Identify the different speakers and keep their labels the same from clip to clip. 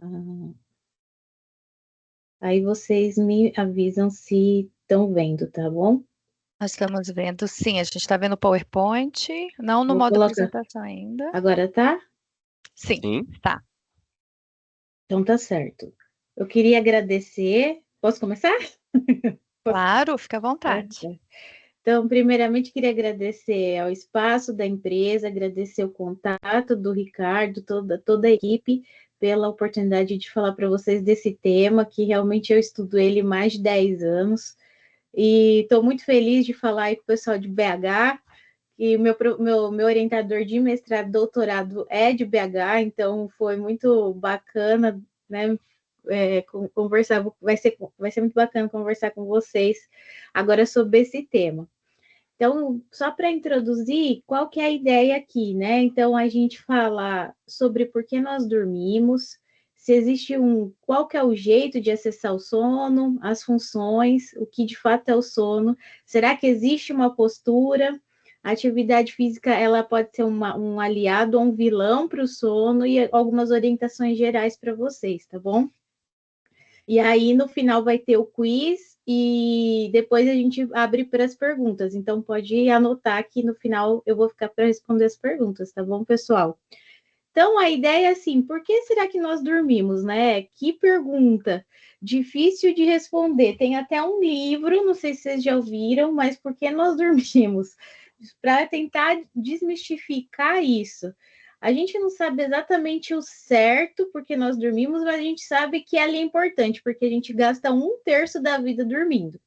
Speaker 1: Ah, aí vocês me avisam se estão vendo, tá bom?
Speaker 2: Nós estamos vendo, sim, a gente está vendo o PowerPoint, não no
Speaker 1: Vou
Speaker 2: modo
Speaker 1: colocar.
Speaker 2: apresentação ainda.
Speaker 1: Agora tá?
Speaker 2: Sim,
Speaker 3: Sim.
Speaker 2: tá.
Speaker 1: Então tá certo. Eu queria agradecer. Posso começar?
Speaker 2: Claro, fica à
Speaker 1: Ah,
Speaker 2: vontade.
Speaker 1: tá. Então, primeiramente, queria agradecer ao espaço da empresa, agradecer o contato do Ricardo, toda a equipe, pela oportunidade de falar para vocês desse tema, que realmente eu estudo ele há mais de 10 anos. E estou muito feliz de falar aí com o pessoal de BH, e meu orientador de mestrado e doutorado é de BH, então foi muito bacana, né? Conversar, vai ser muito bacana conversar com vocês agora sobre esse tema. Então, só para introduzir, qual que é a ideia aqui, né? Então, a gente fala sobre por que nós dormimos, se existe qual que é o jeito de acessar o sono, as funções, o que de fato é o sono, será que existe uma postura? A atividade física, ela pode ser um aliado ou um vilão para o sono e algumas orientações gerais para vocês, tá bom? E aí, no final, vai ter o quiz e depois a gente abre para as perguntas. Então, pode anotar que no final eu vou ficar para responder as perguntas, tá bom, pessoal? Então, a ideia é assim: por que será que nós dormimos, né? Que pergunta difícil de responder. Tem até um livro, não sei se vocês já ouviram, mas por que nós dormimos? Para tentar desmistificar isso. A gente não sabe exatamente o certo porque nós dormimos, mas a gente sabe que ela é importante, porque a gente gasta 1/3 da vida dormindo.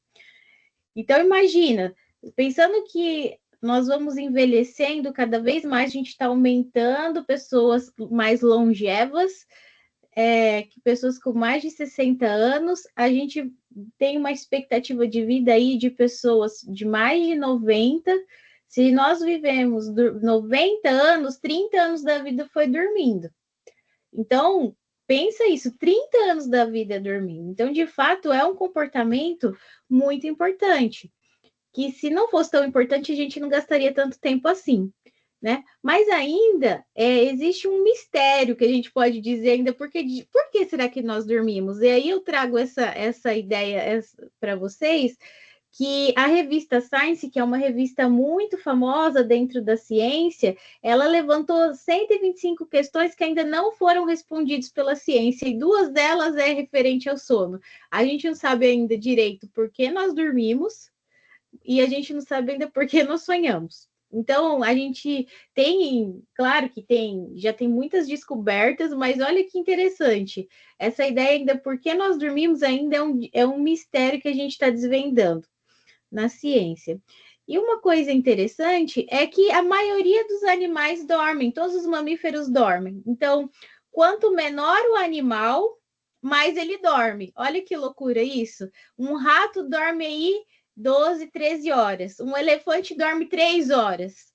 Speaker 1: Então, imagina, pensando que nós vamos envelhecendo cada vez mais, a gente está aumentando pessoas mais longevas, que pessoas com mais de 60 anos, a gente tem uma expectativa de vida aí de pessoas de mais de 90. Se nós vivemos 90 anos, 30 anos da vida foi dormindo. Então, pensa isso, 30 anos da vida dormindo. Então, de fato, é um comportamento muito importante, que se não fosse tão importante, a gente não gastaria tanto tempo assim, né? Mas ainda existe um mistério que a gente pode dizer ainda, por que será que nós dormimos? E aí eu trago essa ideia para vocês, que a revista Science, que é uma revista muito famosa dentro da ciência, ela levantou 125 questões que ainda não foram respondidas pela ciência, e 2 delas é referente ao sono. A gente não sabe ainda direito por que nós dormimos, e a gente não sabe ainda por que nós sonhamos. Então, a gente tem, claro que já tem muitas descobertas, mas olha que interessante. Essa ideia ainda, por que nós dormimos, ainda é um mistério que a gente está desvendando na ciência. E uma coisa interessante é que a maioria dos animais dormem, todos os mamíferos dormem. Então, quanto menor o animal, mais ele dorme. Olha que loucura isso. Um rato dorme aí 12, 13 horas. Um elefante dorme 3 horas.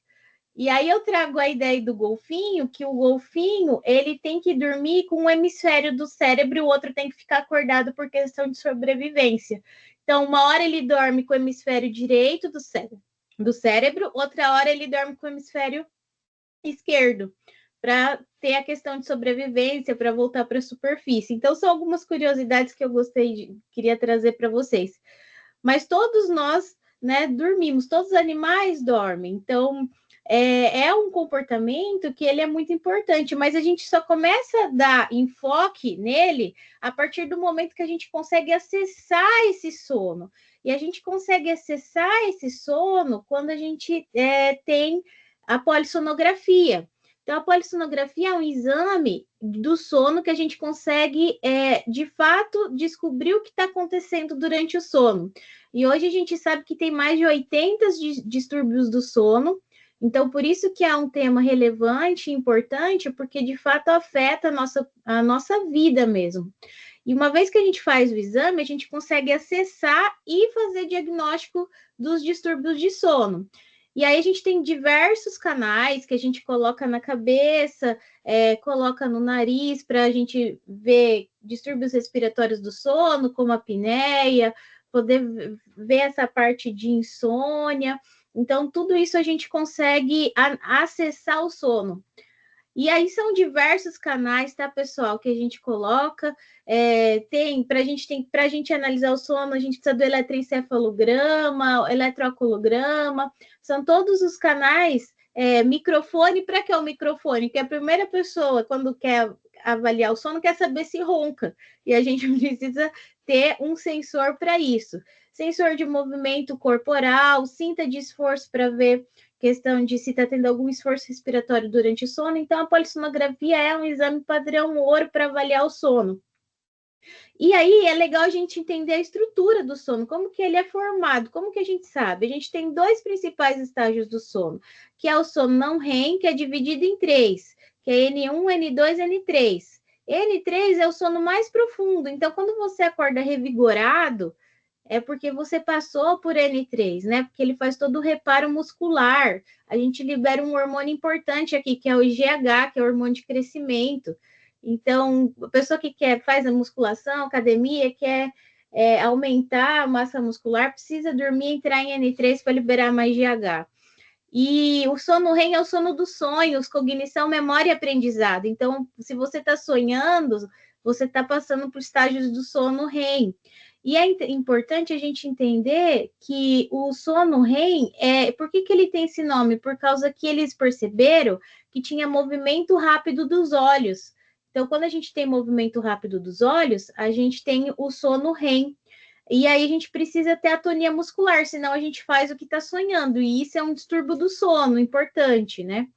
Speaker 1: E aí eu trago a ideia do golfinho, que o golfinho, ele tem que dormir com um hemisfério do cérebro e o outro tem que ficar acordado por questão de sobrevivência. Então, uma hora ele dorme com o hemisfério direito do cérebro, outra hora ele dorme com o hemisfério esquerdo, para ter a questão de sobrevivência, para voltar para a superfície. Então, são algumas curiosidades que eu queria trazer para vocês. Mas todos nós, né, dormimos, todos os animais dormem. Então, é um comportamento que ele é muito importante, mas a gente só começa a dar enfoque nele a partir do momento que a gente consegue acessar esse sono. E a gente consegue acessar esse sono quando a gente tem a polissonografia. Então, a polissonografia é um exame do sono que a gente consegue, de fato, descobrir o que está acontecendo durante o sono. E hoje a gente sabe que tem mais de 80 distúrbios do sono. Então, por isso que é um tema relevante e importante, porque de fato afeta a nossa vida mesmo. E uma vez que a gente faz o exame, a gente consegue acessar e fazer diagnóstico dos distúrbios de sono. E aí a gente tem diversos canais que a gente coloca na cabeça, coloca no nariz para a gente ver distúrbios respiratórios do sono, como a apneia, poder ver essa parte de insônia. Então, tudo isso a gente consegue acessar o sono. E aí são diversos canais, tá, pessoal, que a gente coloca. Para a gente analisar o sono, a gente precisa do eletroencefalograma, eletroaculograma, são todos os canais. Microfone, para que é o microfone? Que a primeira pessoa, quando quer avaliar o sono, quer saber se ronca. E a gente precisa ter um sensor para isso. Sensor de movimento corporal, cinta de esforço para ver questão de se está tendo algum esforço respiratório durante o sono. Então, a polissonografia é um exame padrão ouro para avaliar o sono. E aí é legal a gente entender a estrutura do sono, como que ele é formado, como que a gente sabe? A gente tem dois principais estágios do sono, que é o sono não REM, que é dividido em três, que é N1, N2, N3. N3 é o sono mais profundo, então quando você acorda revigorado, é porque você passou por N3, né? Porque ele faz todo o reparo muscular. A gente libera um hormônio importante aqui, que é o IGH, que é o hormônio de crescimento. Então, a pessoa que faz a musculação, academia, quer aumentar a massa muscular, precisa dormir, entrar em N3 para liberar mais GH. E o sono REM é o sono dos sonhos, cognição, memória e aprendizado. Então, se você está sonhando, você está passando por estágios do sono REM. E é importante a gente entender que o sono REM, por que ele tem esse nome? Por causa que eles perceberam que tinha movimento rápido dos olhos. Então, quando a gente tem movimento rápido dos olhos, a gente tem o sono REM. E aí a gente precisa ter atonia muscular, senão a gente faz o que está sonhando. E isso é um distúrbio do sono, importante, né?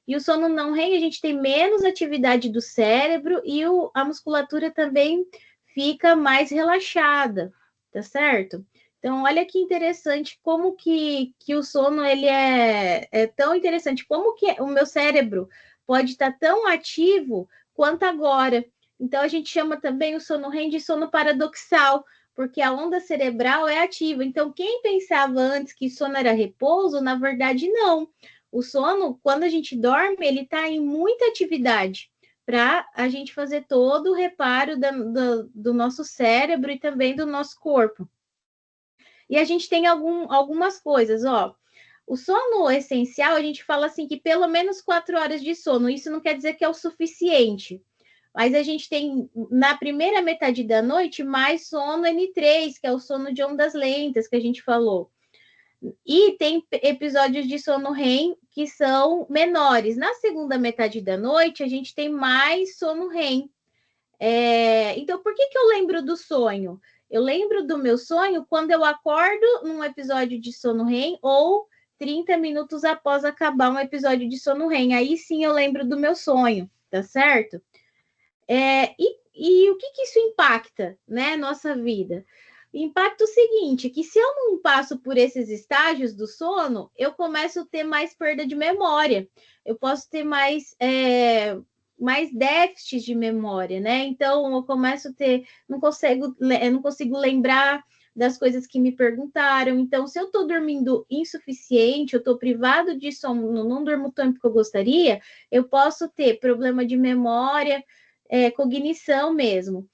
Speaker 1: E o sono não REM, a gente tem menos atividade do cérebro e a musculatura também fica mais relaxada, tá certo? Então, olha que interessante como que o sono ele é tão interessante, como que o meu cérebro pode estar tão ativo quanto agora. Então, a gente chama também o sono REM de sono paradoxal, porque a onda cerebral é ativa. Então, quem pensava antes que sono era repouso, na verdade, não. O sono, quando a gente dorme, ele está em muita atividade para a gente fazer todo o reparo do nosso cérebro e também do nosso corpo. E a gente tem algumas coisas, ó. O sono essencial, a gente fala assim que pelo menos 4 horas de sono. Isso não quer dizer que é o suficiente. Mas a gente tem, na primeira metade da noite, mais sono N3, que é o sono de ondas lentas, que a gente falou. E tem episódios de sono REM que são menores. Na segunda metade da noite, a gente tem mais sono REM. Então, por que eu lembro do sonho? Eu lembro do meu sonho quando eu acordo num episódio de sono REM ou 30 minutos após acabar um episódio de sono REM. Aí sim eu lembro do meu sonho, tá certo? E o que isso impacta, né, nossa vida? Impacta o seguinte, que se eu não passo por esses estágios do sono, eu começo a ter mais perda de memória, eu posso ter mais déficit de memória, né? Então, eu começo a ter, eu não consigo lembrar das coisas que me perguntaram. Então, se eu estou dormindo insuficiente, eu estou privado de sono, não durmo o tempo que eu gostaria, eu posso ter problema de memória, cognição mesmo.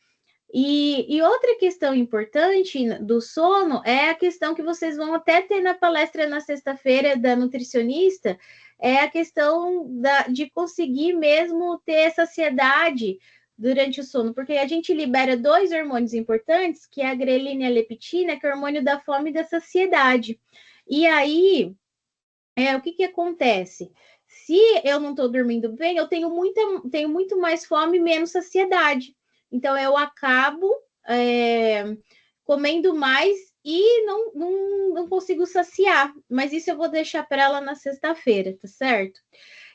Speaker 1: E outra questão importante do sono é a questão que vocês vão até ter na palestra na sexta-feira da nutricionista, é a questão de conseguir mesmo ter saciedade durante o sono, porque a gente libera 2 hormônios importantes, que é a grelina e a leptina, que é o hormônio da fome e da saciedade. E aí, o que acontece? Se eu não estou dormindo bem, eu tenho muito mais fome e menos saciedade. Então, eu acabo comendo mais e não consigo saciar. Mas isso eu vou deixar para ela na sexta-feira, tá certo?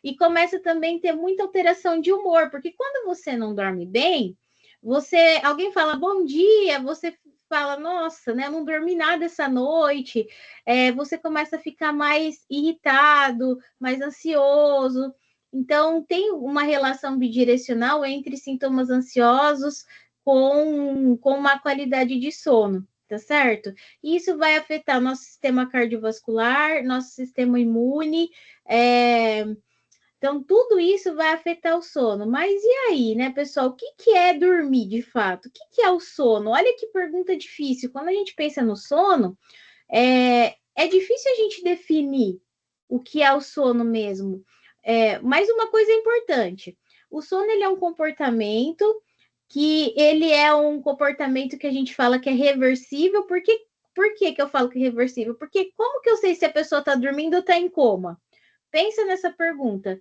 Speaker 1: E começa também a ter muita alteração de humor, porque quando você não dorme bem, alguém fala bom dia, você fala, nossa, né, não dormi nada essa noite, você começa a ficar mais irritado, mais ansioso. Então, tem uma relação bidirecional entre sintomas ansiosos com uma qualidade de sono, tá certo? E isso vai afetar nosso sistema cardiovascular, nosso sistema imune, então, tudo isso vai afetar o sono. Mas e aí, né, pessoal? O que é dormir de fato? O que é o sono? Olha que pergunta difícil. Quando a gente pensa no sono, é difícil a gente definir o que é o sono mesmo. Mais uma coisa importante, o sono ele é um comportamento que ele é um comportamento que a gente fala que é reversível. Por que eu falo que é reversível? Porque como que eu sei se a pessoa está dormindo ou está em coma? Pensa nessa pergunta.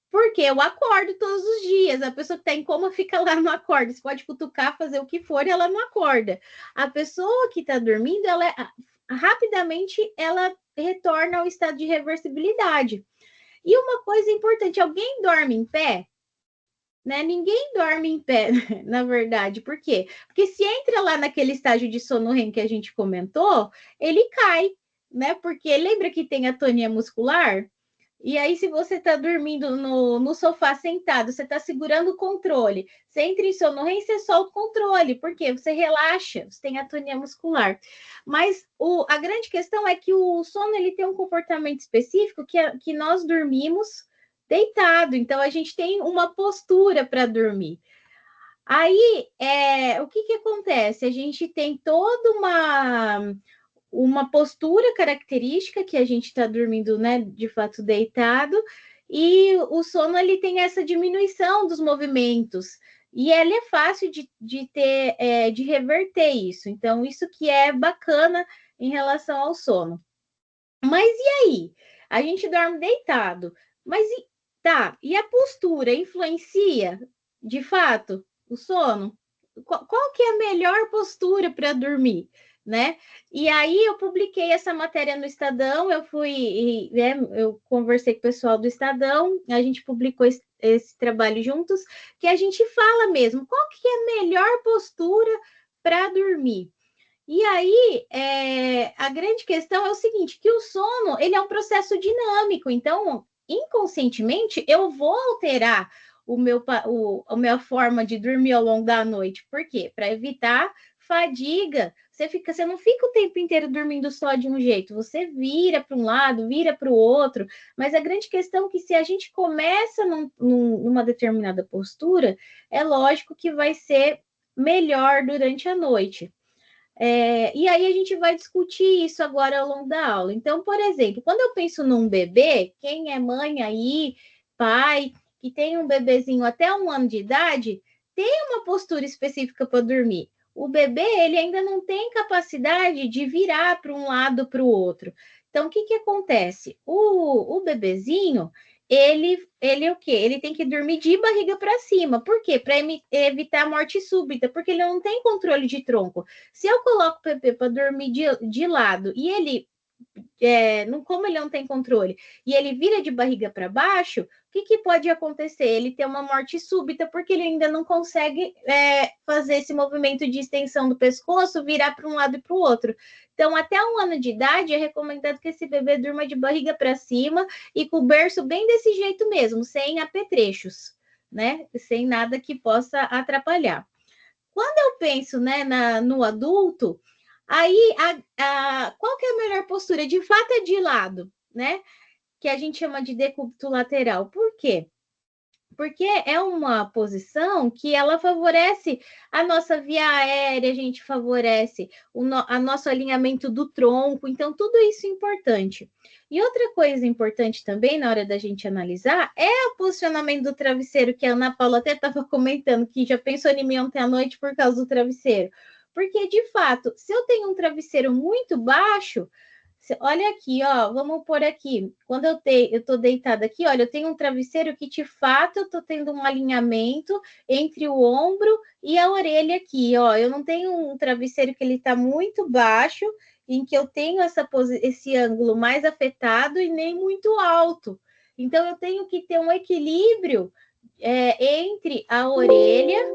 Speaker 1: Porque eu acordo todos os dias. A pessoa que está em coma fica lá, não acorda. Você pode cutucar, fazer o que for, e ela não acorda. A pessoa que está dormindo, rapidamente ela retorna ao estado de reversibilidade. E uma coisa importante, alguém dorme em pé? Né? Ninguém dorme em pé, na verdade. Por quê? Porque se entra lá naquele estágio de sono REM que a gente comentou, ele cai, né? Porque lembra que tem atonia muscular? E aí, se você está dormindo no sofá sentado, você está segurando o controle, você entra em sono REM, você solta o controle, porque você relaxa, você tem atonia muscular. Mas a grande questão é que o sono ele tem um comportamento específico que nós dormimos deitado, então a gente tem uma postura para dormir. Aí, o que acontece? A gente tem toda uma postura característica que a gente está dormindo, né, de fato deitado, e o sono ele tem essa diminuição dos movimentos, e ele é fácil de ter, de reverter isso. Então, isso que é bacana em relação ao sono. Mas e aí? A gente dorme deitado, mas e a postura influencia, de fato, o sono? Qual que é a melhor postura para dormir, né? E aí eu publiquei essa matéria no Estadão, eu conversei com o pessoal do Estadão, a gente publicou esse trabalho juntos, que a gente fala mesmo, qual que é a melhor postura para dormir? E aí, a grande questão é o seguinte, que o sono, ele é um processo dinâmico, então, inconscientemente, eu vou alterar a minha forma de dormir ao longo da noite. Por quê? Para evitar fadiga. Você não fica o tempo inteiro dormindo só de um jeito, você vira para um lado, vira para o outro, mas a grande questão é que se a gente começa numa determinada postura, é lógico que vai ser melhor durante a noite. E aí a gente vai discutir isso agora ao longo da aula. Então, por exemplo, quando eu penso num bebê, quem é mãe aí, pai, que tem um bebezinho até 1 ano de idade, tem uma postura específica para dormir. O bebê, ele ainda não tem capacidade de virar para um lado para o outro. Então, o que acontece? O bebezinho, ele o quê? Ele tem que dormir de barriga para cima. Por quê? Para evitar a morte súbita, porque ele não tem controle de tronco. Se eu coloco o bebê para dormir de lado e ele, como ele não tem controle, e ele vira de barriga para baixo, o que pode acontecer? Ele tem uma morte súbita, porque ele ainda não consegue fazer esse movimento de extensão do pescoço, virar para um lado e para o outro. Então, até 1 ano de idade, é recomendado que esse bebê durma de barriga para cima e com o berço bem desse jeito mesmo, sem apetrechos, né? Sem nada que possa atrapalhar. Quando eu penso, né, no adulto, aí qual que é a melhor postura? De fato é de lado, né? Que a gente chama de decúbito lateral. Por quê? Porque é uma posição que ela favorece a nossa via aérea, a gente favorece a nosso alinhamento do tronco, então tudo isso é importante. E outra coisa importante também na hora da gente analisar é o posicionamento do travesseiro, que a Ana Paula até estava comentando, que já pensou em mim ontem à noite por causa do travesseiro. Porque, de fato, se eu tenho um travesseiro muito baixo, olha aqui, ó, vamos pôr aqui. Quando eu estou deitada aqui, olha, eu tenho um travesseiro que, de fato, eu estou tendo um alinhamento entre o ombro e a orelha aqui, ó. Eu não tenho um travesseiro que ele está muito baixo, em que eu tenho esse ângulo mais afetado e nem muito alto. Então, eu tenho que ter um equilíbrio entre a orelha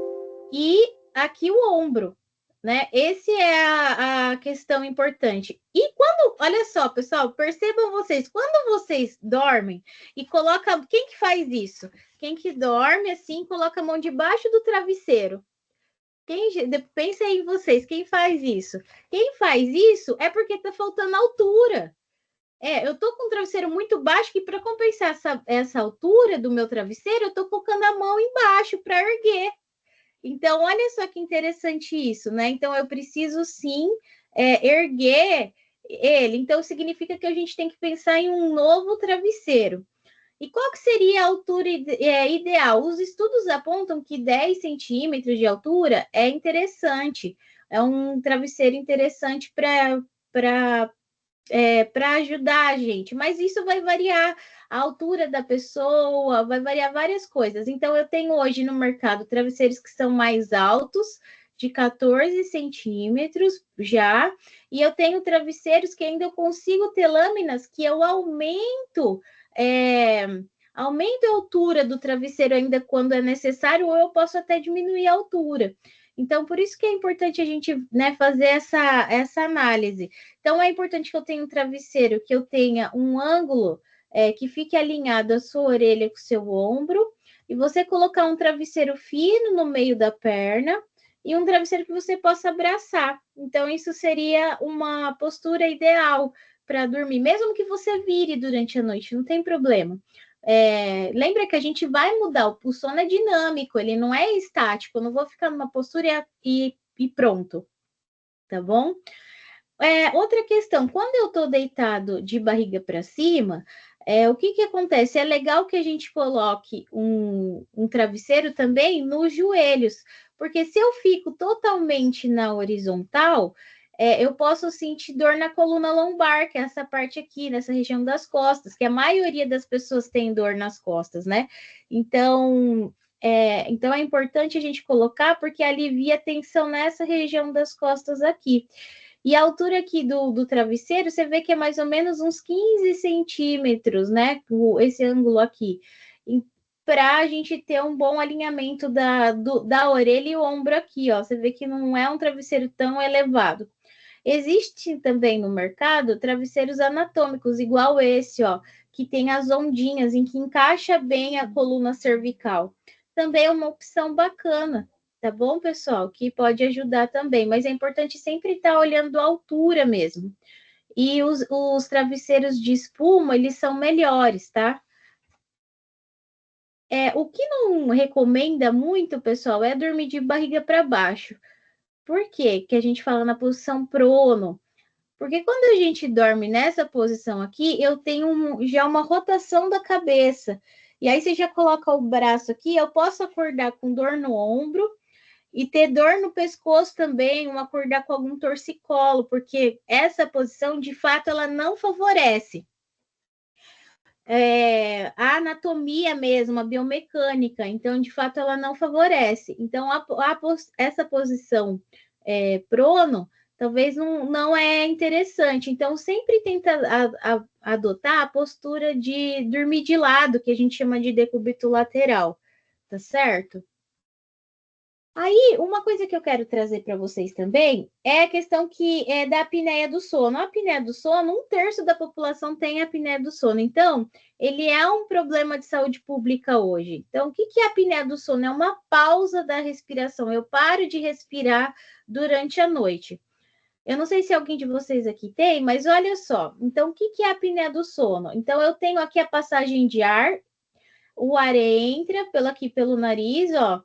Speaker 1: e aqui o ombro, né? Esse é a questão importante. E olha só, pessoal, percebam vocês, quando vocês dormem e colocam, quem que faz isso? Quem que dorme assim, coloca a mão debaixo do travesseiro. Pensa aí em vocês, quem faz isso? Quem faz isso é porque tá faltando altura. Eu tô com um travesseiro muito baixo que para compensar essa altura do meu travesseiro, eu tô colocando a mão embaixo para erguer. Então, olha só que interessante isso, né? Então, eu preciso sim erguer ele. Então, significa que a gente tem que pensar em um novo travesseiro. E qual que seria a altura ideal? Os estudos apontam que 10 centímetros de altura é interessante, é um travesseiro interessante para ajudar a gente, mas isso vai variar a altura da pessoa, vai variar várias coisas. Então, eu tenho hoje no mercado travesseiros que são mais altos, de 14 centímetros já, e eu tenho travesseiros que ainda eu consigo ter lâminas que eu aumento a altura do travesseiro ainda quando é necessário, ou eu posso até diminuir a altura. Então, por isso que é importante a gente, né, fazer essa análise. Então, é importante que eu tenha um travesseiro, que eu tenha um ângulo que fique alinhado a sua orelha com o seu ombro, e você colocar um travesseiro fino no meio da perna, e um travesseiro que você possa abraçar. Então, isso seria uma postura ideal para dormir, mesmo que você vire durante a noite, não tem problema. Lembra que a gente vai mudar, o sono é dinâmico, ele não é estático, eu não vou ficar numa postura e pronto, tá bom? Outra questão, quando eu tô deitado de barriga para cima, o que acontece? É legal que a gente coloque um travesseiro também nos joelhos, porque se eu fico totalmente na horizontal, eu posso sentir dor na coluna lombar, que é essa parte aqui, nessa região das costas, que a maioria das pessoas tem dor nas costas, né? Então é importante a gente colocar, porque alivia a tensão nessa região das costas aqui. E a altura aqui do travesseiro, você vê que é mais ou menos uns 15 centímetros, né? Esse ângulo aqui. Para a gente ter um bom alinhamento da orelha e o ombro aqui, ó. Você vê que não é um travesseiro tão elevado. Existe também no mercado travesseiros anatômicos, igual esse, ó, que tem as ondinhas em que encaixa bem a coluna cervical. Também é uma opção bacana, tá bom, pessoal? Que pode ajudar também, mas é importante sempre estar olhando a altura mesmo. E os travesseiros de espuma, eles são melhores, tá? O que não recomenda muito, pessoal, é dormir de barriga para baixo. Por quê? Que a gente fala na posição prono. Porque quando a gente dorme nessa posição aqui, eu tenho já uma rotação da cabeça. E aí você já coloca o braço aqui, eu posso acordar com dor no ombro e ter dor no pescoço também, acordar com algum torcicolo, porque essa posição, de fato, ela não favorece. A anatomia mesmo, a biomecânica, então, de fato, ela não favorece. Então, essa posição prono, talvez não é interessante. Então, sempre tenta adotar a postura de dormir de lado, que a gente chama de decúbito lateral, tá certo? Aí, uma coisa que eu quero trazer para vocês também é a questão da apneia do sono. A apneia do sono, 1/3 da população tem apneia do sono. Então, ele é um problema de saúde pública hoje. Então, o que é a apneia do sono? É uma pausa da respiração. Eu paro de respirar durante a noite. Eu não sei se alguém de vocês aqui tem, mas olha só. Então, o que é a apneia do sono? Então, eu tenho aqui a passagem de ar, o ar entra pelo nariz, ó,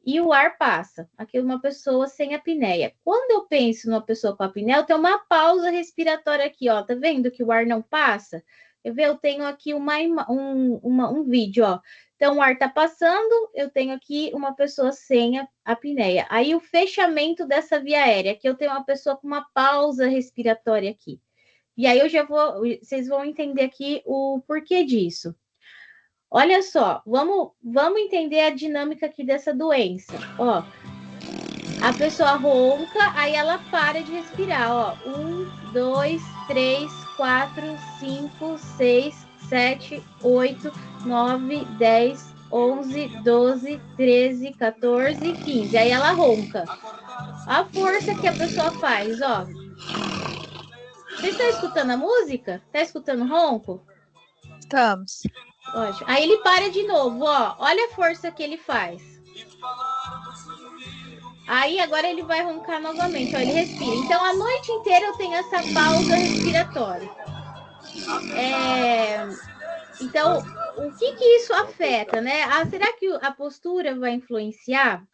Speaker 1: e o ar passa. Aqui é uma pessoa sem apneia. Quando eu penso numa pessoa com apneia, eu tenho uma pausa respiratória aqui, ó. Tá vendo que o ar não passa? Eu tenho aqui um vídeo, ó. Então, o ar tá passando, eu tenho aqui uma pessoa sem apneia. Aí, o fechamento dessa via aérea, que eu tenho uma pessoa com uma pausa respiratória aqui. E aí, vocês vão entender aqui o porquê disso. Olha só, vamos entender a dinâmica aqui dessa doença. Ó, a pessoa ronca, aí ela para de respirar. Ó, 1, 2, 3, 4, 5, 6, 7, 8, 9, 10, 11, 12, 13, 14, 15. Aí ela ronca. A força que a pessoa faz, ó. Você está escutando a música? Está escutando o ronco?
Speaker 2: Estamos.
Speaker 1: Ótimo. Aí ele para de novo, ó. Olha a força que ele faz. Aí agora ele vai roncar novamente, ó. Ele respira. Então a noite inteira eu tenho essa pausa respiratória. Então, o que isso afeta, né? Será que a postura vai influenciar?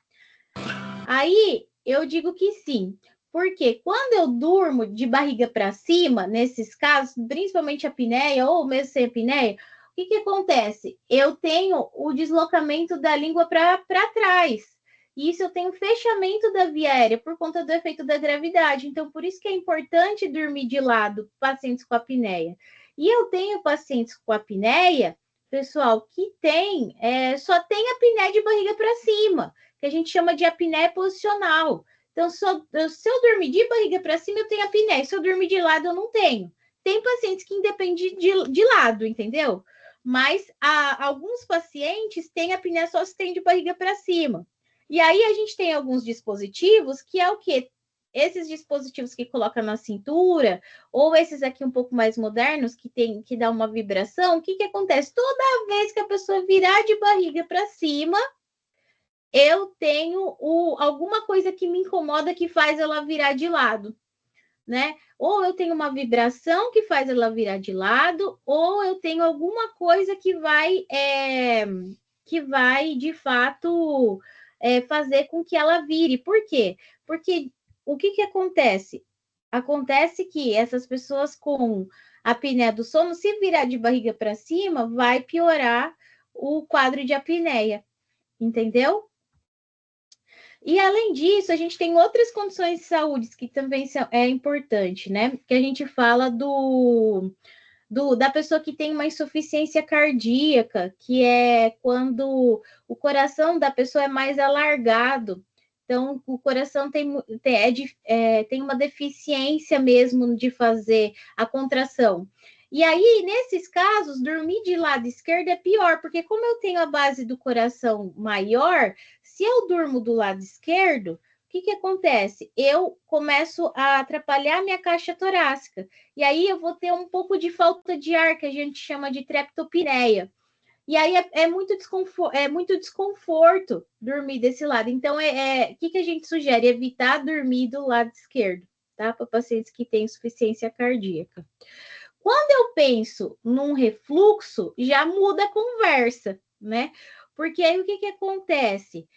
Speaker 1: Aí eu digo que sim. Porque quando eu durmo de barriga para cima, nesses casos, principalmente a apneia ou mesmo sem apneia, que acontece? Eu tenho o deslocamento da língua para trás. E isso eu tenho fechamento da via aérea por conta do efeito da gravidade. Então, por isso que é importante dormir de lado, pacientes com apneia. E eu tenho pacientes com apneia, pessoal, que só tem apneia de barriga para cima, que a gente chama de apneia posicional. Então, se eu dormir de barriga para cima, eu tenho apneia. Se eu dormir de lado, eu não tenho. Tem pacientes que independem de lado, entendeu? Mas alguns pacientes têm apneia só se tem de barriga para cima. E aí a gente tem alguns dispositivos que é o quê? Esses dispositivos que coloca na cintura, ou esses aqui um pouco mais modernos, que dá uma vibração, o que acontece? Toda vez que a pessoa virar de barriga para cima, eu tenho alguma coisa que me incomoda que faz ela virar de lado, né? Ou eu tenho uma vibração que faz ela virar de lado, ou eu tenho alguma coisa que vai de fato fazer com que ela vire. Por quê? Porque o que acontece? Acontece que essas pessoas com apneia do sono, se virar de barriga para cima, vai piorar o quadro de apneia, entendeu? E além disso, a gente tem outras condições de saúde que também é importante, né? Que a gente fala da pessoa que tem uma insuficiência cardíaca, que é quando o coração da pessoa é mais alargado. Então, o coração tem uma deficiência mesmo de fazer a contração. E aí, nesses casos, dormir de lado esquerdo é pior, porque como eu tenho a base do coração maior, se eu durmo do lado esquerdo, o que acontece? Eu começo a atrapalhar a minha caixa torácica. E aí eu vou ter um pouco de falta de ar, que a gente chama de treptopneia. E aí é muito desconforto dormir desse lado. Então, o que a gente sugere? Evitar dormir do lado esquerdo, tá? Para pacientes que têm insuficiência cardíaca. Quando eu penso num refluxo, já muda a conversa, né? Porque aí o que acontece?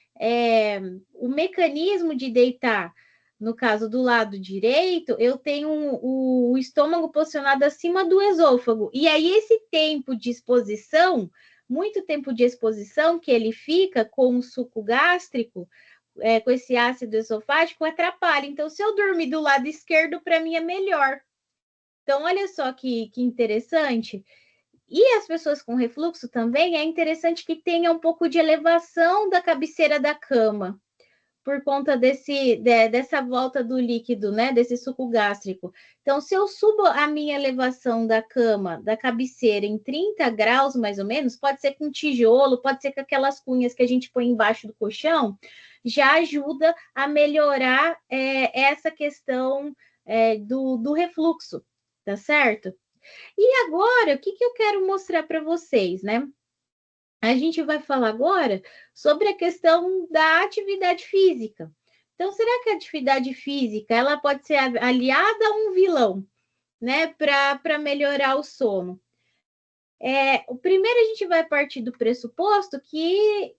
Speaker 1: O mecanismo de deitar, no caso do lado direito, eu tenho o estômago posicionado acima do esôfago. E aí esse tempo de exposição, muito tempo de exposição que ele fica com o suco gástrico, com esse ácido esofágico, atrapalha. Então, se eu dormir do lado esquerdo, para mim é melhor. Então, olha só que interessante. E as pessoas com refluxo também, é interessante que tenha um pouco de elevação da cabeceira da cama, por conta dessa volta do líquido, né? Desse suco gástrico. Então, se eu subo a minha elevação da cama, da cabeceira, em 30 graus, mais ou menos, pode ser com tijolo, pode ser com aquelas cunhas que a gente põe embaixo do colchão, já ajuda a melhorar essa questão do refluxo. Tá certo? E agora, o que eu quero mostrar para vocês, né? A gente vai falar agora sobre a questão da atividade física. Então, será que a atividade física ela pode ser aliada a um vilão, né? Para melhorar o sono? O primeiro a gente vai partir do pressuposto que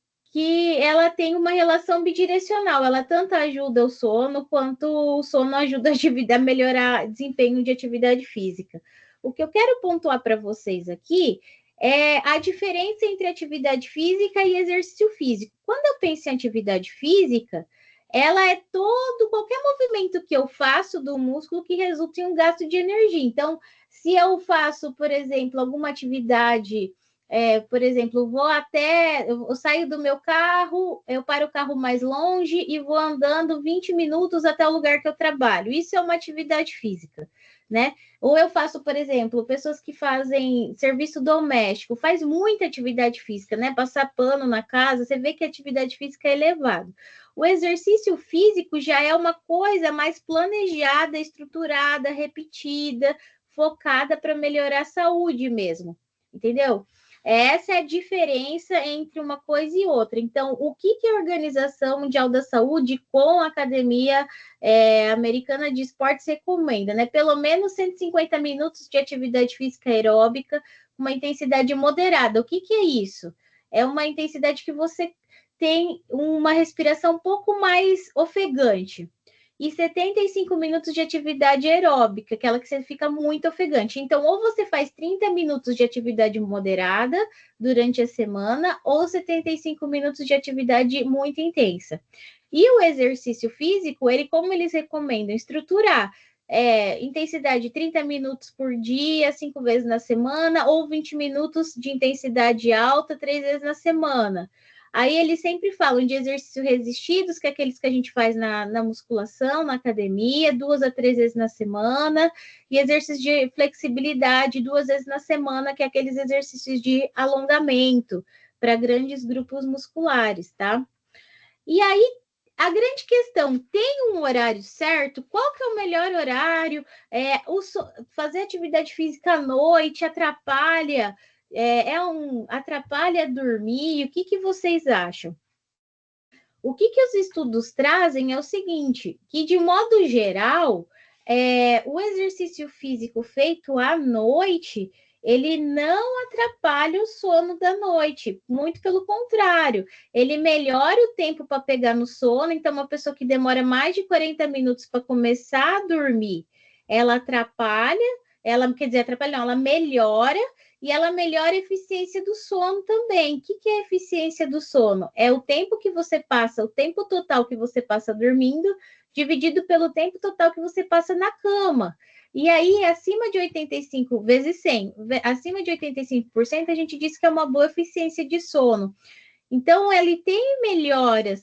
Speaker 1: ela tem uma relação bidirecional. Ela tanto ajuda o sono, quanto o sono ajuda a melhorar o desempenho de atividade física. O que eu quero pontuar para vocês aqui é a diferença entre atividade física e exercício físico. Quando eu penso em atividade física, ela é qualquer movimento que eu faço do músculo que resulta em um gasto de energia. Então, se eu faço, por exemplo, alguma atividade, por exemplo, eu saio do meu carro, eu paro o carro mais longe e vou andando 20 minutos até o lugar que eu trabalho. Isso é uma atividade física, né? Ou eu faço, por exemplo, pessoas que fazem serviço doméstico, faz muita atividade física, né? Passar pano na casa, você vê que a atividade física é elevada. O exercício físico já é uma coisa mais planejada, estruturada, repetida, focada para melhorar a saúde mesmo, entendeu? Essa é a diferença entre uma coisa e outra. Então, o que a Organização Mundial da Saúde com a Academia Americana de Esportes recomenda, né? Pelo menos 150 minutos de atividade física aeróbica, uma intensidade moderada. O que é isso? É uma intensidade que você tem uma respiração um pouco mais ofegante. e 75 minutos de atividade aeróbica, aquela que você fica muito ofegante. Então, ou você faz 30 minutos de atividade moderada durante a semana, ou 75 minutos de atividade muito intensa. E o exercício físico, como eles recomendam, estruturar intensidade de 30 minutos por dia, 5 vezes na semana, ou 20 minutos de intensidade alta, 3 vezes na semana. Aí eles sempre falam de exercícios resistidos, que é aqueles que a gente faz na musculação, na academia, 2 a 3 vezes na semana, e exercícios de flexibilidade 2 vezes na semana, que é aqueles exercícios de alongamento para grandes grupos musculares, tá? E aí, a grande questão, tem um horário certo? Qual que é o melhor horário? Fazer atividade física à noite atrapalha? Atrapalha dormir? O que vocês acham? O que os estudos trazem é o seguinte, que de modo geral, o exercício físico feito à noite, ele não atrapalha o sono da noite, muito pelo contrário, ele melhora o tempo para pegar no sono, então uma pessoa que demora mais de 40 minutos para começar a dormir, ela atrapalha, ela melhora, e ela melhora a eficiência do sono também. O que é a eficiência do sono? É o tempo que você passa, o tempo total que você passa dormindo, dividido pelo tempo total que você passa na cama. E aí, acima de 85 vezes 100, acima de 85%, a gente diz que é uma boa eficiência de sono. Então, ele tem melhoras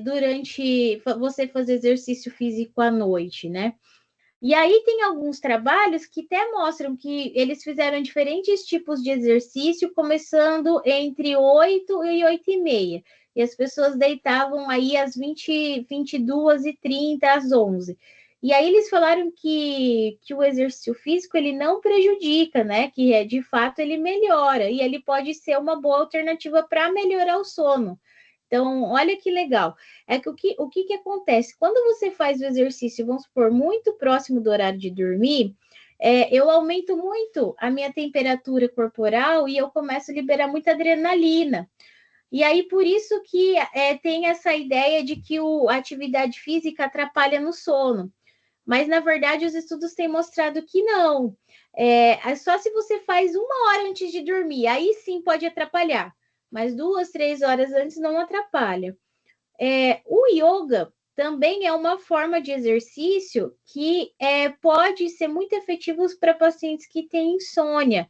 Speaker 1: durante você fazer exercício físico à noite, né? E aí tem alguns trabalhos que até mostram que eles fizeram diferentes tipos de exercício, começando entre 8 e 8 e meia. E as pessoas deitavam aí às 22h30, às 11. E aí eles falaram que o exercício físico, ele não prejudica, né? Que de fato ele melhora. E ele pode ser uma boa alternativa para melhorar o sono. Então, olha que legal. É que o que acontece? Quando você faz o exercício, vamos supor, muito próximo do horário de dormir, eu aumento muito a minha temperatura corporal e eu começo a liberar muita adrenalina. E aí, por isso que tem essa ideia de que a atividade física atrapalha no sono. Mas, na verdade, os estudos têm mostrado que não. Só se você faz 1 hora antes de dormir, aí sim pode atrapalhar. Mas 2, 3 horas antes não atrapalha. O yoga também é uma forma de exercício que pode ser muito efetivo para pacientes que têm insônia.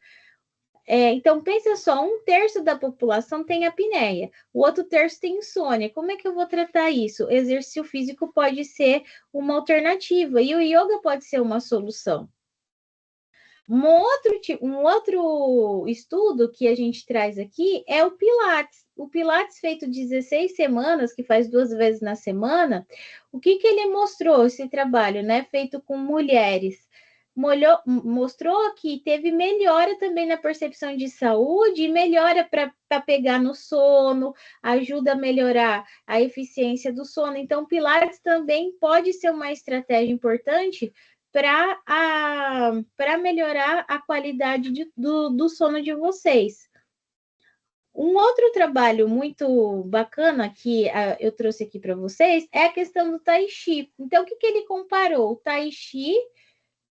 Speaker 1: Então, pensa só, 1/3 da população tem apneia, o outro terço tem insônia. Como é que eu vou tratar isso? Exercício físico pode ser uma alternativa e o yoga pode ser uma solução. Um outro estudo que a gente traz aqui é o Pilates. O Pilates feito 16 semanas, que faz 2 vezes na semana, o que ele mostrou, esse trabalho, né? Feito com mulheres. Mostrou que teve melhora também na percepção de saúde, melhora para pegar no sono, ajuda a melhorar a eficiência do sono. Então, Pilates também pode ser uma estratégia importante para melhorar a qualidade do sono de vocês. Um outro trabalho muito bacana que eu trouxe aqui para vocês é a questão do Tai Chi. Então, o que ele comparou? O Tai Chi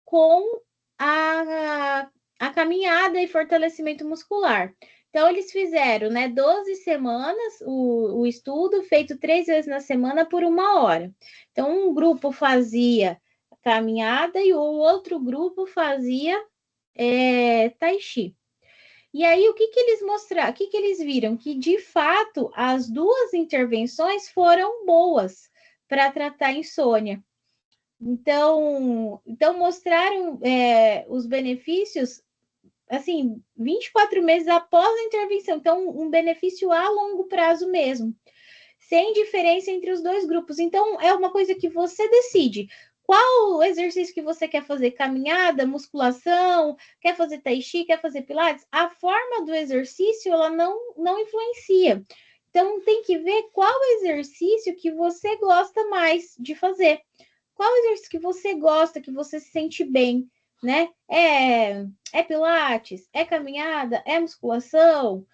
Speaker 1: com a caminhada e fortalecimento muscular. Então, eles fizeram 12 semanas o estudo, feito 3 vezes na semana por 1 hora. Então, um grupo fazia caminhada e o outro grupo fazia Tai Chi. E aí, o que eles mostraram? O que eles viram? Que, de fato, as duas intervenções foram boas para tratar a insônia. Então mostraram os benefícios, assim, 24 meses após a intervenção. Então, um benefício a longo prazo mesmo, sem diferença entre os dois grupos. Então, é uma coisa que você decide. Qual exercício que você quer fazer? Caminhada, musculação, quer fazer tai chi, quer fazer pilates? A forma do exercício, ela não influencia. Então, tem que ver qual exercício que você gosta mais de fazer. Qual exercício que você gosta, que você se sente bem, né? É pilates? É caminhada? É musculação?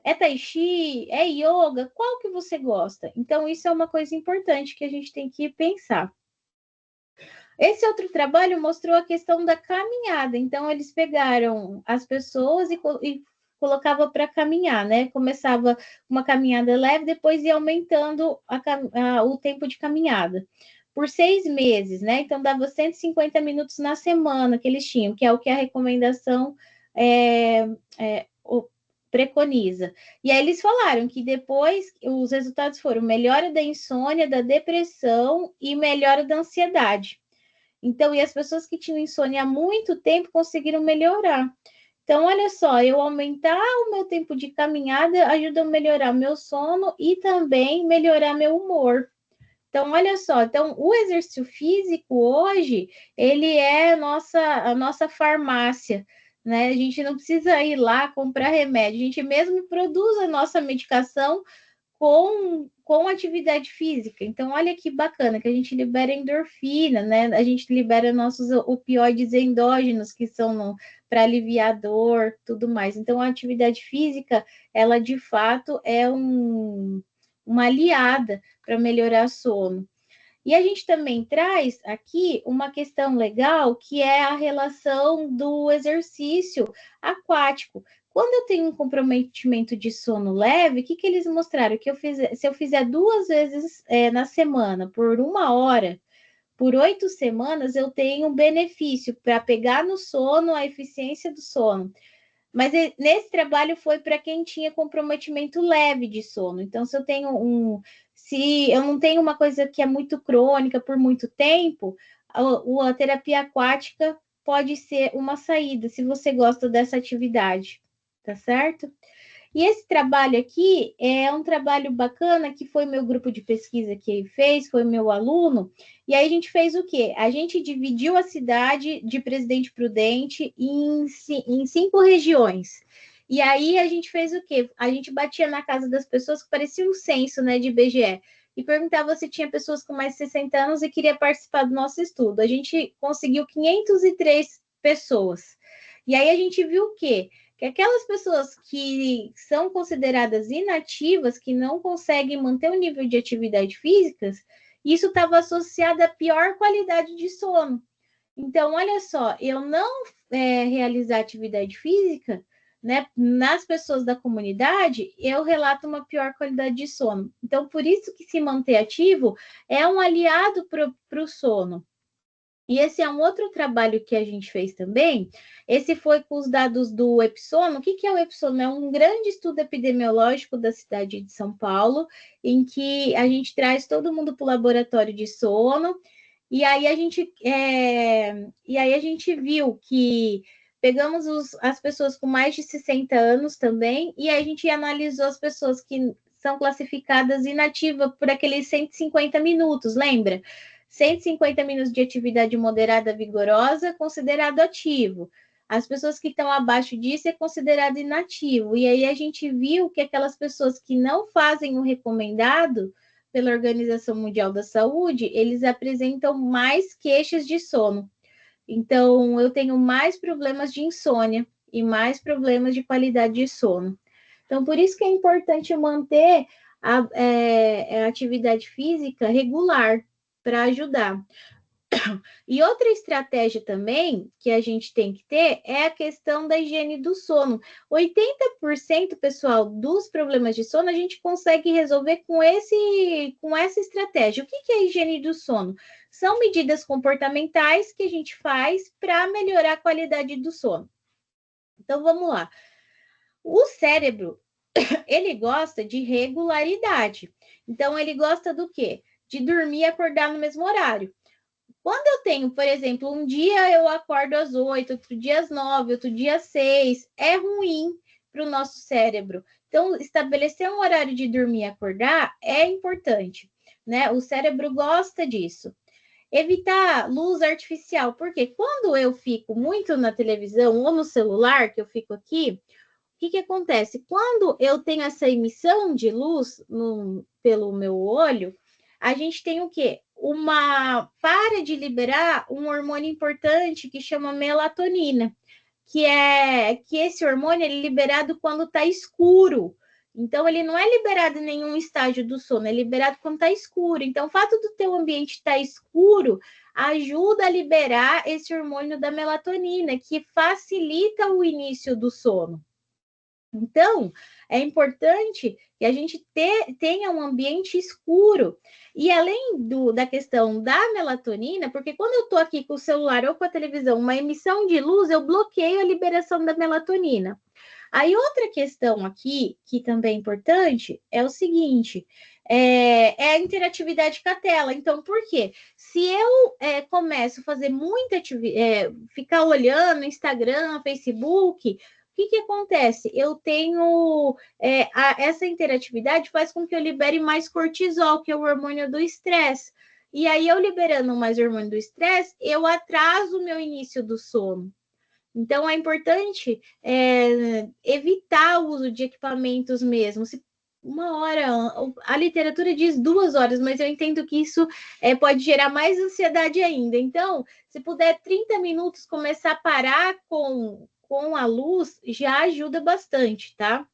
Speaker 1: É tai chi? É yoga? Qual que você gosta? Então, isso é uma coisa importante que a gente tem que pensar. Esse outro trabalho mostrou a questão da caminhada. Então, eles pegaram as pessoas e colocava para caminhar, né? Começava uma caminhada leve, depois ia aumentando o tempo de caminhada. Por 6 meses, né? Então, dava 150 minutos na semana que eles tinham, que é o que a recomendação preconiza. E aí eles falaram que depois os resultados foram melhora da insônia, da depressão e melhora da ansiedade. Então, e as pessoas que tinham insônia há muito tempo conseguiram melhorar. Então, olha só, eu aumentar o meu tempo de caminhada ajuda a melhorar meu sono e também melhorar meu humor. Então, olha só, então o exercício físico hoje, ele é a nossa farmácia, né? A gente não precisa ir lá comprar remédio, a gente mesmo produz a nossa medicação com atividade física. Então, olha que bacana, que a gente libera endorfina, né? A gente libera nossos opioides endógenos, que são para aliviar dor, tudo mais. Então, a atividade física, ela de fato é uma aliada para melhorar sono. E a gente também traz aqui uma questão legal, que é a relação do exercício aquático. Quando eu tenho um comprometimento de sono leve, o que eles mostraram? Que se eu fizer 2 vezes na semana, por 1 hora, por 8 semanas, eu tenho um benefício para pegar no sono, a eficiência do sono. Mas nesse trabalho foi para quem tinha comprometimento leve de sono. Então, se eu não tenho uma coisa que é muito crônica por muito tempo, a terapia aquática pode ser uma saída, se você gosta dessa atividade, tá certo? E esse trabalho aqui é um trabalho bacana que foi meu grupo de pesquisa que fez, foi meu aluno. E aí a gente fez o quê? A gente dividiu a cidade de Presidente Prudente em 5 regiões. E aí a gente fez o quê? A gente batia na casa das pessoas, que parecia um censo, né, de IBGE, e perguntava se tinha pessoas com mais de 60 anos e queria participar do nosso estudo. A gente conseguiu 503 pessoas. E aí a gente viu o quê? Que aquelas pessoas que são consideradas inativas, que não conseguem manter o nível de atividade física, isso estava associado à pior qualidade de sono. Então, olha só, eu não realizar atividade física, né, nas pessoas da comunidade, eu relato uma pior qualidade de sono. Então, por isso que se manter ativo é um aliado para o sono. E esse é um outro trabalho que a gente fez também. Esse foi com os dados do Epsono. O que é o Epsono? É um grande estudo epidemiológico da cidade de São Paulo, em que a gente traz todo mundo para o laboratório de sono. E aí a gente viu que pegamos as pessoas com mais de 60 anos também, e aí a gente analisou as pessoas que são classificadas inativas por aqueles 150 minutos, lembra? 150 minutos de atividade moderada vigorosa, considerado ativo. As pessoas que estão abaixo disso é considerado inativo. E aí a gente viu que aquelas pessoas que não fazem o recomendado pela Organização Mundial da Saúde, eles apresentam mais queixas de sono. Então, eu tenho mais problemas de insônia e mais problemas de qualidade de sono. Então, por isso que é importante manter a atividade física regular, para ajudar. E outra estratégia também que a gente tem que ter é a questão da higiene do sono. 80%, pessoal, dos problemas de sono a gente consegue resolver com essa estratégia. O que é a higiene do sono? São medidas comportamentais que a gente faz para melhorar a qualidade do sono. Então, vamos lá. O cérebro, ele gosta de regularidade. Então, ele gosta do quê? De dormir e acordar no mesmo horário. Quando eu tenho, por exemplo, um dia eu acordo às 8, outro dia às 9, outro dia às 6, é ruim para o nosso cérebro. Então, estabelecer um horário de dormir e acordar é importante, né? O cérebro gosta disso. Evitar luz artificial, porque quando eu fico muito na televisão ou no celular, que eu fico aqui, o que acontece? Quando eu tenho essa emissão de luz pelo meu olho, a gente tem o quê? Para de liberar um hormônio importante que chama melatonina, que esse hormônio é liberado quando está escuro. Então, ele não é liberado em nenhum estágio do sono, é liberado quando está escuro. Então, o fato do teu ambiente estar escuro ajuda a liberar esse hormônio da melatonina, que facilita o início do sono. Então, é importante que a gente tenha um ambiente escuro. E além da questão da melatonina, porque quando eu estou aqui com o celular ou com a televisão, uma emissão de luz, eu bloqueio a liberação da melatonina. Aí, outra questão aqui, que também é importante, é o seguinte: é a interatividade com a tela. Então, por quê? Se eu começo a fazer muita atividade, ficar olhando Instagram, Facebook, o que acontece? Eu tenho essa interatividade faz com que eu libere mais cortisol, que é o hormônio do estresse. E aí, eu liberando mais hormônio do estresse, eu atraso o meu início do sono. Então, é importante evitar o uso de equipamentos mesmo. Se uma hora, a literatura diz 2 horas, mas eu entendo que isso pode gerar mais ansiedade ainda. Então, se puder 30 minutos começar a parar com a luz, já ajuda bastante, tá?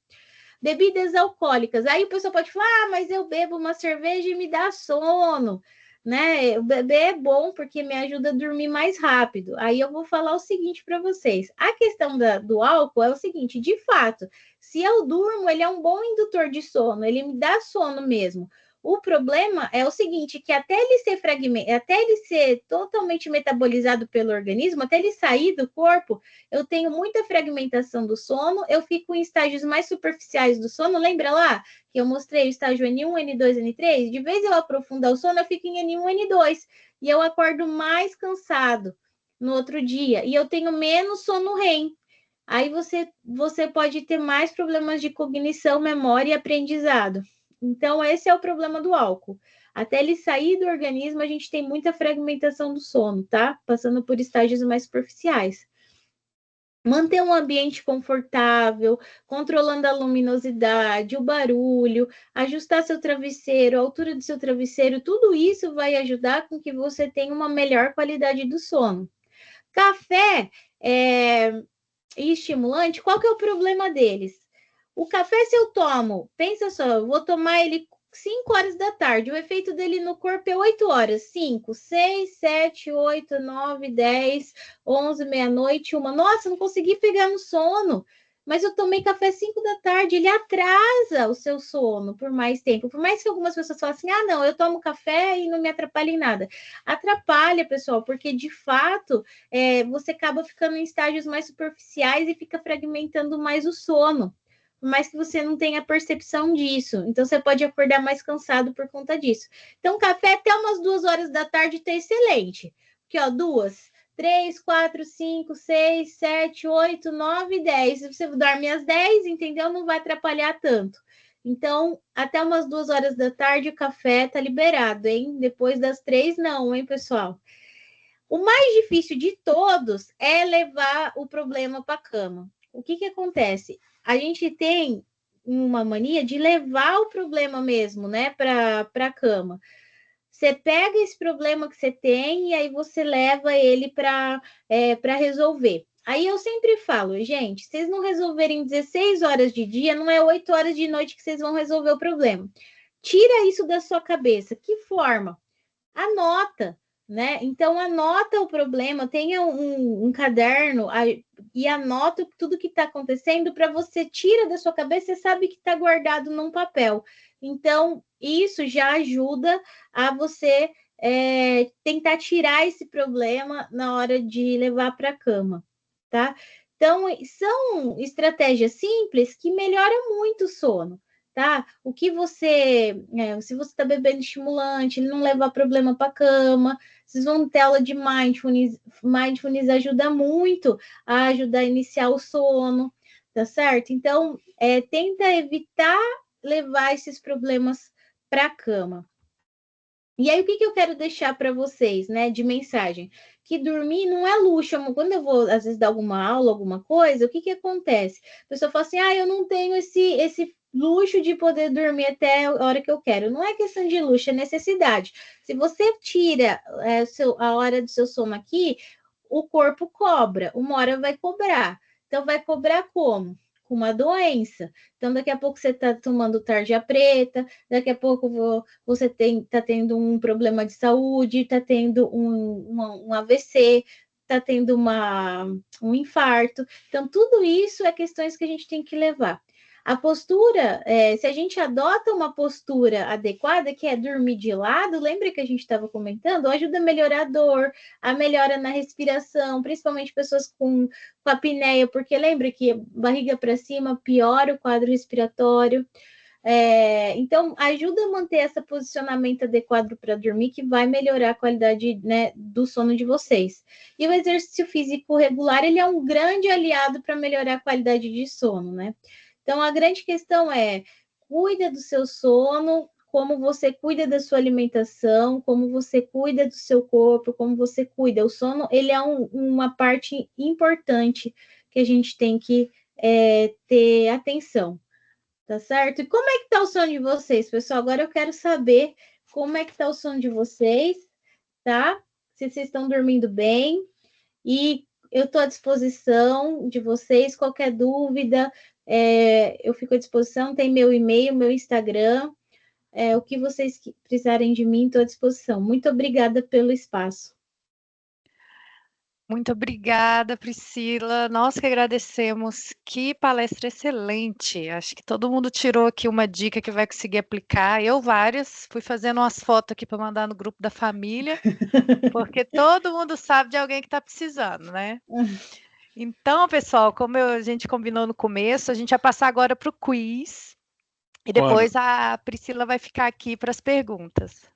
Speaker 1: Bebidas alcoólicas. Aí o pessoal pode falar, mas eu bebo uma cerveja e me dá sono, né? O beber é bom porque me ajuda a dormir mais rápido. Aí eu vou falar o seguinte para vocês. A questão do álcool é o seguinte, de fato, se eu durmo, ele é um bom indutor de sono, ele me dá sono mesmo. O problema é o seguinte, que até ele ser totalmente metabolizado pelo organismo, até ele sair do corpo, eu tenho muita fragmentação do sono, eu fico em estágios mais superficiais do sono. Lembra lá que eu mostrei o estágio N1, N2, N3? De vez eu aprofundar o sono, eu fico em N1, N2, e eu acordo mais cansado no outro dia, e eu tenho menos sono REM. Aí você pode ter mais problemas de cognição, memória e aprendizado. Então, esse é o problema do álcool. Até ele sair do organismo, a gente tem muita fragmentação do sono, tá? Passando por estágios mais superficiais. Manter um ambiente confortável, controlando a luminosidade, o barulho, ajustar seu travesseiro, a altura do seu travesseiro, tudo isso vai ajudar com que você tenha uma melhor qualidade do sono. Café e estimulante, qual que é o problema deles? O café, se eu tomo, pensa só, eu vou tomar ele 5 horas da tarde, o efeito dele no corpo é 8 horas, 5, 6, 7, 8, 9, 10, 11, meia-noite, 1. Nossa, não consegui pegar no sono, mas eu tomei café 5 da tarde, ele atrasa o seu sono por mais tempo. Por mais que algumas pessoas falem assim, não, eu tomo café e não me atrapalha em nada. Atrapalha, pessoal, porque de fato você acaba ficando em estágios mais superficiais e fica fragmentando mais o sono, por mais que você não tenha percepção disso. Então, você pode acordar mais cansado por conta disso. Então, café até umas 2 horas da tarde está excelente. Aqui, ó, 2, 3, 4, 5, 6, 7, 8, 9, 10. Se você dorme às 10, entendeu? Não vai atrapalhar tanto. Então, até umas 2 horas da tarde, o café tá liberado, hein? Depois das 3, não, hein, pessoal? O mais difícil de todos é levar o problema para a cama. O que acontece? A gente tem uma mania de levar o problema mesmo, né, para a cama. Você pega esse problema que você tem e aí você leva ele para resolver. Aí eu sempre falo, gente, se vocês não resolverem 16 horas de dia, não é 8 horas de noite que vocês vão resolver o problema. Tira isso da sua cabeça. Que forma? Anota, né? Então, anota o problema, tenha um caderno e anota tudo que está acontecendo para você tira da sua cabeça e sabe que está guardado num papel. Então, isso já ajuda a você tentar tirar esse problema na hora de levar para a cama, tá? Então, são estratégias simples que melhoram muito o sono. Tá? O que se você está bebendo estimulante, ele não leva problema para a cama. Vocês vão ter aula de mindfulness. Mindfulness ajuda muito a ajudar a iniciar o sono, tá certo? Então, tenta evitar levar esses problemas para a cama. E aí, o que eu quero deixar para vocês, né, de mensagem? Que dormir não é luxo. Quando eu vou, às vezes, dar alguma aula, alguma coisa, o que acontece? A pessoa fala assim, eu não tenho esse luxo de poder dormir até a hora que eu quero. Não é questão de luxo, é necessidade. Se você tira a hora do seu sono aqui, o corpo cobra. Uma hora vai cobrar. Então, vai cobrar como? com uma doença. Então, daqui a pouco você está tomando tarja preta, daqui a pouco você está tendo um problema de saúde, está tendo um AVC, está tendo um infarto. Então, tudo isso é questões que a gente tem que levar. A postura, se a gente adota uma postura adequada, que é dormir de lado, lembra que a gente estava comentando? Ajuda a melhorar a dor, a melhora na respiração, principalmente pessoas com apneia, porque lembra que barriga para cima piora o quadro respiratório. Então, ajuda a manter esse posicionamento adequado para dormir, que vai melhorar a qualidade, né, do sono de vocês. E o exercício físico regular, ele é um grande aliado para melhorar a qualidade de sono, né? Então, a grande questão é, cuida do seu sono, como você cuida da sua alimentação, como você cuida do seu corpo, como você cuida. O sono, ele é uma parte importante que a gente tem que ter atenção, tá certo? E como é que tá o sono de vocês, pessoal? Agora eu quero saber como é que tá o sono de vocês, tá? Se vocês estão dormindo bem. E eu estou à disposição de vocês, qualquer dúvida, eu fico à disposição, tem meu e-mail, meu Instagram, o que vocês precisarem de mim, estou à disposição. Muito obrigada pelo espaço.
Speaker 2: Muito obrigada, Priscila. Nós que agradecemos. Que palestra excelente. Acho que todo mundo tirou aqui uma dica que vai conseguir aplicar. Eu várias. Fui fazendo umas fotos aqui para mandar no grupo da família, porque todo mundo sabe de alguém que está precisando, né? Então, pessoal, como a gente combinou no começo, a gente vai passar agora para o quiz. E depois a Priscila vai ficar aqui para as perguntas.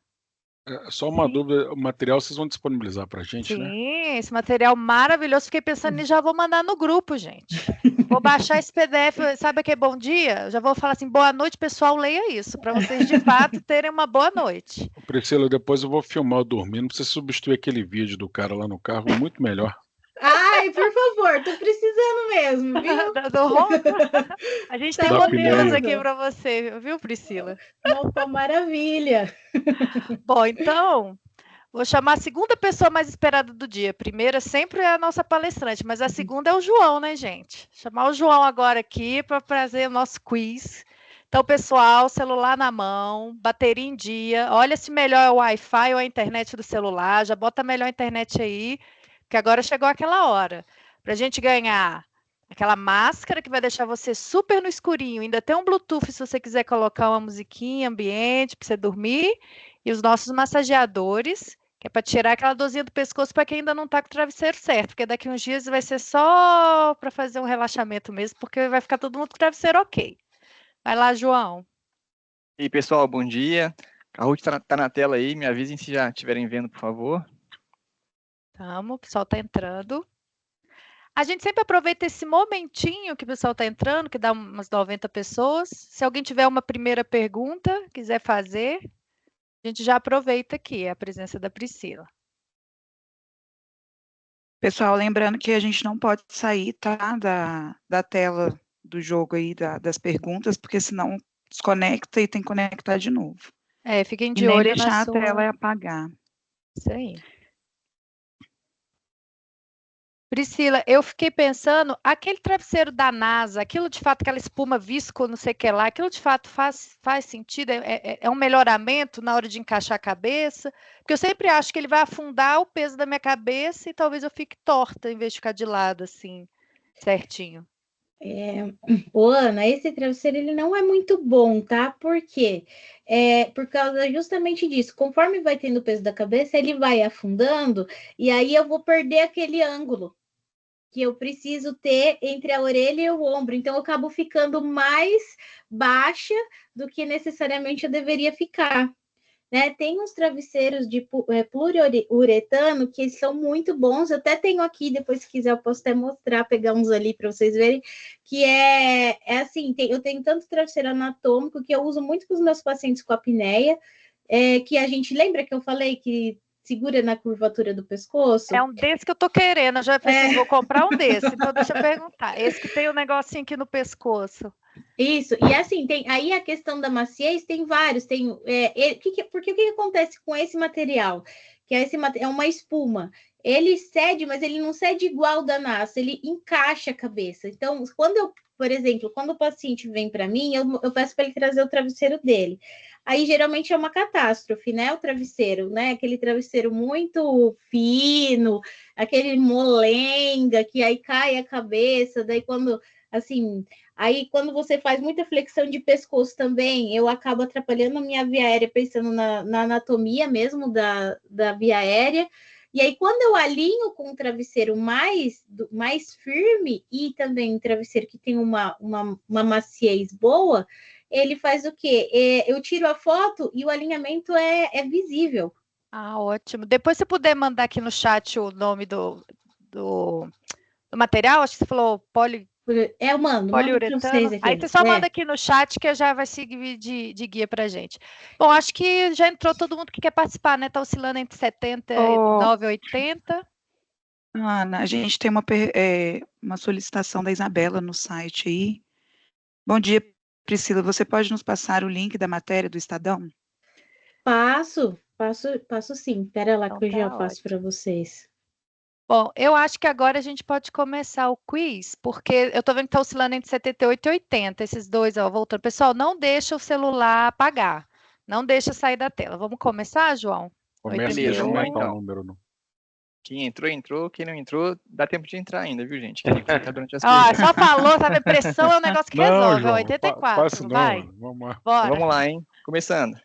Speaker 3: Só uma dúvida, o material vocês vão disponibilizar para a gente, né?
Speaker 2: Sim, esse material maravilhoso. Fiquei pensando nisso, já vou mandar no grupo, gente. Vou baixar esse PDF, sabe que é bom dia? Já vou falar assim, boa noite, pessoal, leia isso, para vocês de fato terem uma boa noite.
Speaker 3: Priscila, depois eu vou filmar eu dormindo, pra você substituir aquele vídeo do cara lá no carro, muito melhor.
Speaker 1: Ai, por favor, tô precisando mesmo, viu?
Speaker 2: Do ronco? A gente tem modelos aqui para você, viu, Priscila?
Speaker 1: Opa, maravilha!
Speaker 2: Bom, então, vou chamar a segunda pessoa mais esperada do dia. A primeira sempre é a nossa palestrante, mas a segunda é o João, né, gente? Chamar o João agora aqui para fazer o nosso quiz. Então, pessoal, celular na mão, bateria em dia, olha se melhor é o Wi-Fi ou a internet do celular, já bota melhor a internet aí, que agora chegou aquela hora. Para a gente ganhar aquela máscara que vai deixar você super no escurinho, ainda tem um Bluetooth se você quiser colocar uma musiquinha ambiente para você dormir, e os nossos massageadores, que é para tirar aquela dorzinha do pescoço para quem ainda não está com o travesseiro certo, porque daqui uns dias vai ser só para fazer um relaxamento mesmo, porque vai ficar todo mundo com o travesseiro ok. Vai lá, João.
Speaker 4: E aí, pessoal, bom dia. A Ruth tá na tela aí, me avisem se já estiverem vendo, por favor.
Speaker 2: Tamo, o pessoal está entrando. A gente sempre aproveita esse momentinho que o pessoal está entrando, que dá umas 90 pessoas. Se alguém tiver uma primeira pergunta, quiser fazer, a gente já aproveita aqui a presença da Priscila.
Speaker 5: Pessoal, lembrando que a gente não pode sair, tá, da tela do jogo aí, das perguntas, porque senão desconecta e tem que conectar de novo.
Speaker 2: Fiquem de olho
Speaker 5: e nem deixar a tela e apagar.
Speaker 2: Isso aí. Priscila, eu fiquei pensando, aquele travesseiro da NASA, aquilo de fato, aquela espuma visco, não sei o que lá, aquilo de fato faz sentido? É um melhoramento na hora de encaixar a cabeça? Porque eu sempre acho que ele vai afundar o peso da minha cabeça e talvez eu fique torta em vez de ficar de lado, assim, certinho.
Speaker 1: Ana, esse travesseiro ele não é muito bom, tá? Por quê? Por causa justamente disso. Conforme vai tendo o peso da cabeça, ele vai afundando e aí eu vou perder aquele ângulo que eu preciso ter entre a orelha e o ombro. Então, eu acabo ficando mais baixa do que necessariamente eu deveria ficar. Né? Tem uns travesseiros de poliuretano que são muito bons. Eu até tenho aqui, depois se quiser eu posso até mostrar, pegar uns ali para vocês verem, que é assim, eu tenho tanto travesseiro anatômico que eu uso muito com os meus pacientes com apneia, que a gente lembra que eu falei que segura na curvatura do pescoço?
Speaker 2: É um desse que eu tô querendo, eu já pensei, vou comprar um desse, então deixa eu perguntar. Esse que tem um negocinho aqui no pescoço.
Speaker 1: Isso, e assim, tem aí a questão da maciez, tem vários, porque o que acontece com esse material? Que é uma espuma, ele cede, mas ele não cede igual da NASA, ele encaixa a cabeça. Então, quando eu por exemplo, quando o paciente vem para mim, eu peço para ele trazer o travesseiro dele. Aí, geralmente, é uma catástrofe, né? O travesseiro, né? Aquele travesseiro muito fino, aquele molenga, que aí cai a cabeça, daí quando, assim... Aí, quando você faz muita flexão de pescoço também, eu acabo atrapalhando a minha via aérea, pensando na anatomia mesmo da via aérea. E aí, quando eu alinho com um travesseiro mais firme e também um travesseiro que tem uma maciez boa, ele faz o quê? Eu tiro a foto e o alinhamento é visível.
Speaker 2: Ah, ótimo. Depois, se puder mandar aqui no chat o nome do material, acho que você falou
Speaker 1: Eu mando para
Speaker 2: poliuretano.
Speaker 1: vocês aqui.
Speaker 2: Aí você só manda aqui no chat que já vai seguir de guia para gente. Bom, acho que já entrou todo mundo que quer participar, né? Está oscilando entre 79 e 80.
Speaker 5: Ana, a gente tem uma solicitação da Isabela no site aí. Bom dia, Priscila. Você pode nos passar o link da matéria do Estadão?
Speaker 1: Passo sim. Espera lá
Speaker 2: Então,
Speaker 1: que eu já
Speaker 2: tá
Speaker 1: passo para vocês.
Speaker 2: Bom, eu acho que agora a gente pode começar o quiz, porque eu estou vendo que está oscilando entre 78 e 80, esses dois, ó, voltando. Pessoal, não deixa o celular apagar, não deixa sair da tela. Vamos começar, João?
Speaker 3: Começa,
Speaker 4: Beleza,
Speaker 3: deixa eu
Speaker 4: vamos lá,
Speaker 3: aumentar
Speaker 4: então.
Speaker 3: o número. Não.
Speaker 4: Quem entrou. Quem não entrou, dá tempo de entrar ainda, viu, gente? Quem fica durante as
Speaker 2: Ó,
Speaker 4: perguntas.
Speaker 2: só falou, sabe? Pressão é um negócio que
Speaker 3: Não,
Speaker 2: resolve, ó,
Speaker 3: João,
Speaker 2: 84,
Speaker 3: faz isso
Speaker 2: vai?
Speaker 3: não. Vamos lá.
Speaker 2: Bora.
Speaker 4: Vamos lá, hein? Começando.